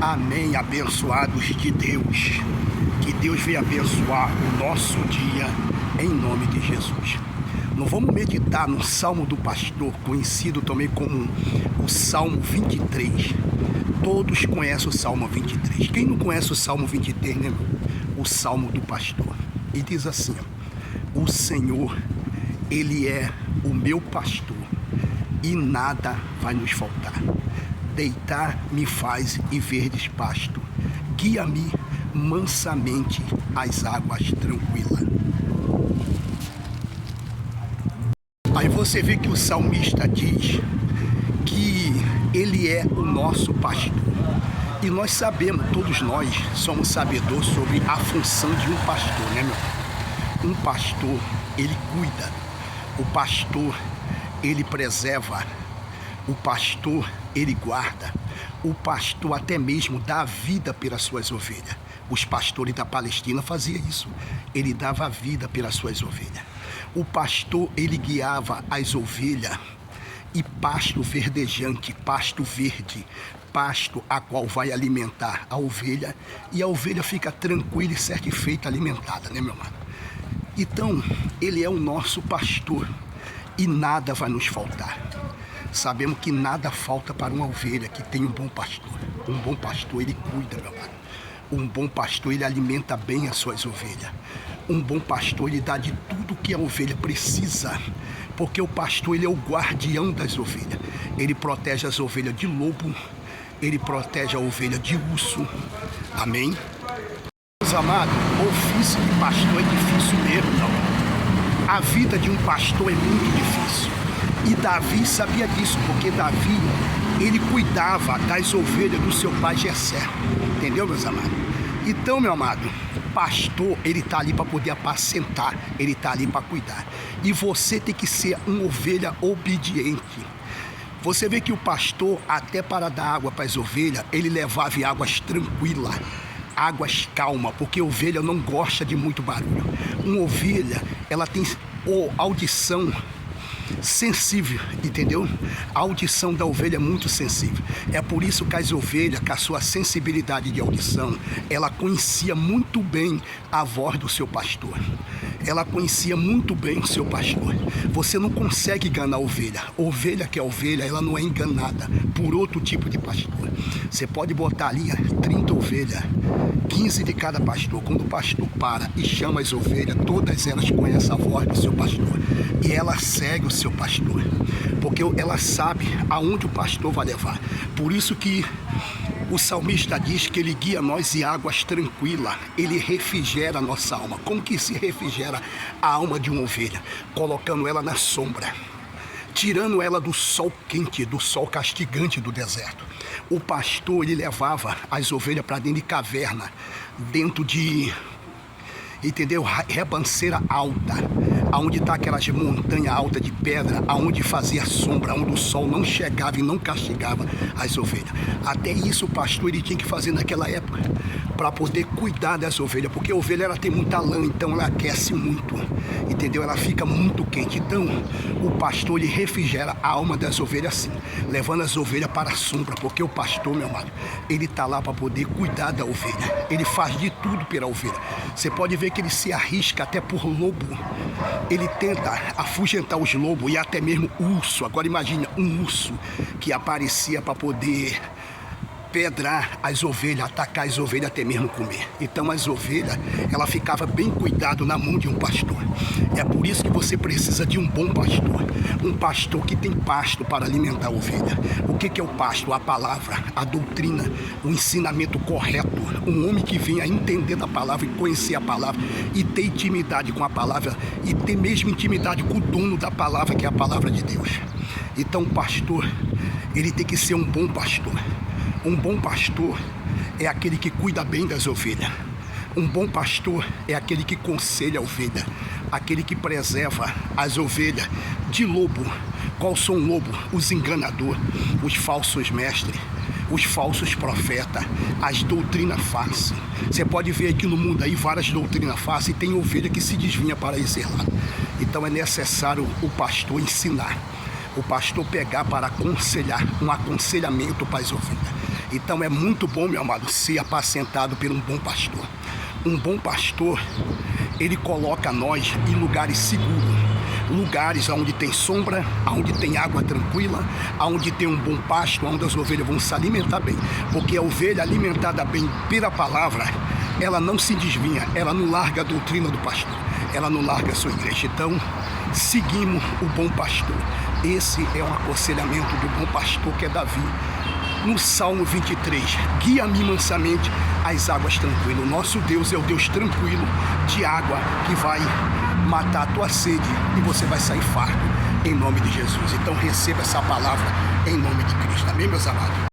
Amém, abençoados de Deus. Que Deus venha abençoar o nosso dia em nome de Jesus. Nós vamos meditar no Salmo do Pastor, conhecido também como o Salmo 23. Todos conhecem o Salmo 23. Quem não conhece o Salmo 23, né? O Salmo do Pastor. E diz assim: o Senhor, Ele é o meu pastor e nada vai nos faltar. Deitar me faz em verdes pasto, guia-me mansamente às águas tranquilas. Aí você vê que o salmista diz que ele é o nosso pastor. E nós sabemos, todos nós somos sabedores sobre a função de um pastor, né, meu? Um pastor, ele cuida. O pastor, ele preserva. O pastor, ele guarda. O pastor até mesmo dá a vida pelas suas ovelhas. Os pastores da Palestina faziam isso. Ele dava a vida pelas suas ovelhas. O pastor, ele guiava as ovelhas e pasto verdejante, pasto verde, pasto a qual vai alimentar a ovelha, e a ovelha fica tranquila e satisfeita, alimentada, né, meu amado? Então, ele é o nosso pastor e nada vai nos faltar. Sabemos que nada falta para uma ovelha que tem um bom pastor. Um bom pastor, ele cuida, meu amado. Um bom pastor, ele alimenta bem as suas ovelhas. Um bom pastor, ele dá de tudo que a ovelha precisa. Porque o pastor, ele é o guardião das ovelhas. Ele protege as ovelhas de lobo. Ele protege a ovelha de urso. Amém? Meus amados, o ofício de pastor é difícil mesmo, não. A vida de um pastor é muito difícil. E Davi sabia disso, porque Davi, ele cuidava das ovelhas do seu pai Jessé. Entendeu, meus amados? Então, meu amado, pastor, ele está ali para poder apacentar, ele está ali para cuidar. E você tem que ser uma ovelha obediente. Você vê que o pastor, até para dar água para as ovelhas, ele levava águas tranquilas, águas calmas, porque a ovelha não gosta de muito barulho. Uma ovelha, ela tem audição sensível, entendeu? A audição da ovelha é muito sensível. É por isso que as ovelhas, com a sua sensibilidade de audição, ela conhecia muito bem a voz do seu pastor. Ela conhecia muito bem o seu pastor. Você não consegue enganar a ovelha. Ovelha que é ovelha, ela não é enganada por outro tipo de pastor. Você pode botar ali 30 ovelhas, 15 de cada pastor. Quando o pastor para e chama as ovelhas, todas elas conhecem a voz do seu pastor. E ela segue o seu pastor, porque ela sabe aonde o pastor vai levar. Por isso que o salmista diz que ele guia nós em águas tranquilas, ele refrigera a nossa alma. Como que se refrigera a alma de uma ovelha? Colocando ela na sombra, tirando ela do sol quente, do sol castigante do deserto. O pastor, ele levava as ovelhas para dentro de caverna, dentro de, entendeu? Rebanceira alta, aonde está aquelas montanhas altas de pedra, aonde fazia sombra, onde o sol não chegava e não castigava as ovelhas. Até isso o pastor, ele tinha que fazer naquela época, para poder cuidar das ovelhas, porque a ovelha, ela tem muita lã, então ela aquece muito, entendeu? Ela fica muito quente. Então o pastor, ele refrigera a alma das ovelhas assim, levando as ovelhas para a sombra, porque o pastor, meu amado, ele está lá para poder cuidar da ovelha. Ele faz de tudo pela ovelha. Você pode ver que ele se arrisca até por lobo. Ele tenta afugentar os lobos e até mesmo urso. Agora imagina um urso que aparecia para poder pedrar as ovelhas, atacar as ovelhas, até mesmo comer. Então as ovelhas, ela ficava bem cuidado na mão de um pastor. É por isso que você precisa de um bom pastor. Um pastor que tem pasto para alimentar a ovelha. O que é o pasto? A palavra, a doutrina, o ensinamento correto. Um homem que venha entender da palavra e conhecer a palavra e ter intimidade com a palavra e ter mesmo intimidade com o dono da palavra, que é a palavra de Deus. Então o pastor, ele tem que ser um bom pastor. Um bom pastor é aquele que cuida bem das ovelhas. Um bom pastor é aquele que conselha a ovelha, aquele que preserva as ovelhas de lobo. Qual são o lobo? Os enganadores, os falsos mestres, os falsos profetas, as doutrinas falsas. Você pode ver aqui no mundo aí várias doutrinas falsas e tem ovelha que se desvia para esse lado. Então é necessário o pastor ensinar, o pastor pegar para aconselhar, um aconselhamento para as ovelhas. Então é muito bom, meu amado, ser apacentado por um bom pastor. Um bom pastor, ele coloca nós em lugares seguros, lugares onde tem sombra, onde tem água tranquila, onde tem um bom pasto, onde as ovelhas vão se alimentar bem. Porque a ovelha alimentada bem pela palavra, ela não se desvia, ela não larga a doutrina do pastor, ela não larga a sua igreja. Então, seguimos o bom pastor. Esse é um aconselhamento do bom pastor, que é Davi. No Salmo 23, guia-me mansamente às águas tranquilas. O nosso Deus é o Deus tranquilo, de água, que vai matar a tua sede e você vai sair farto, em nome de Jesus. Então receba essa palavra em nome de Cristo. Amém, meus amados?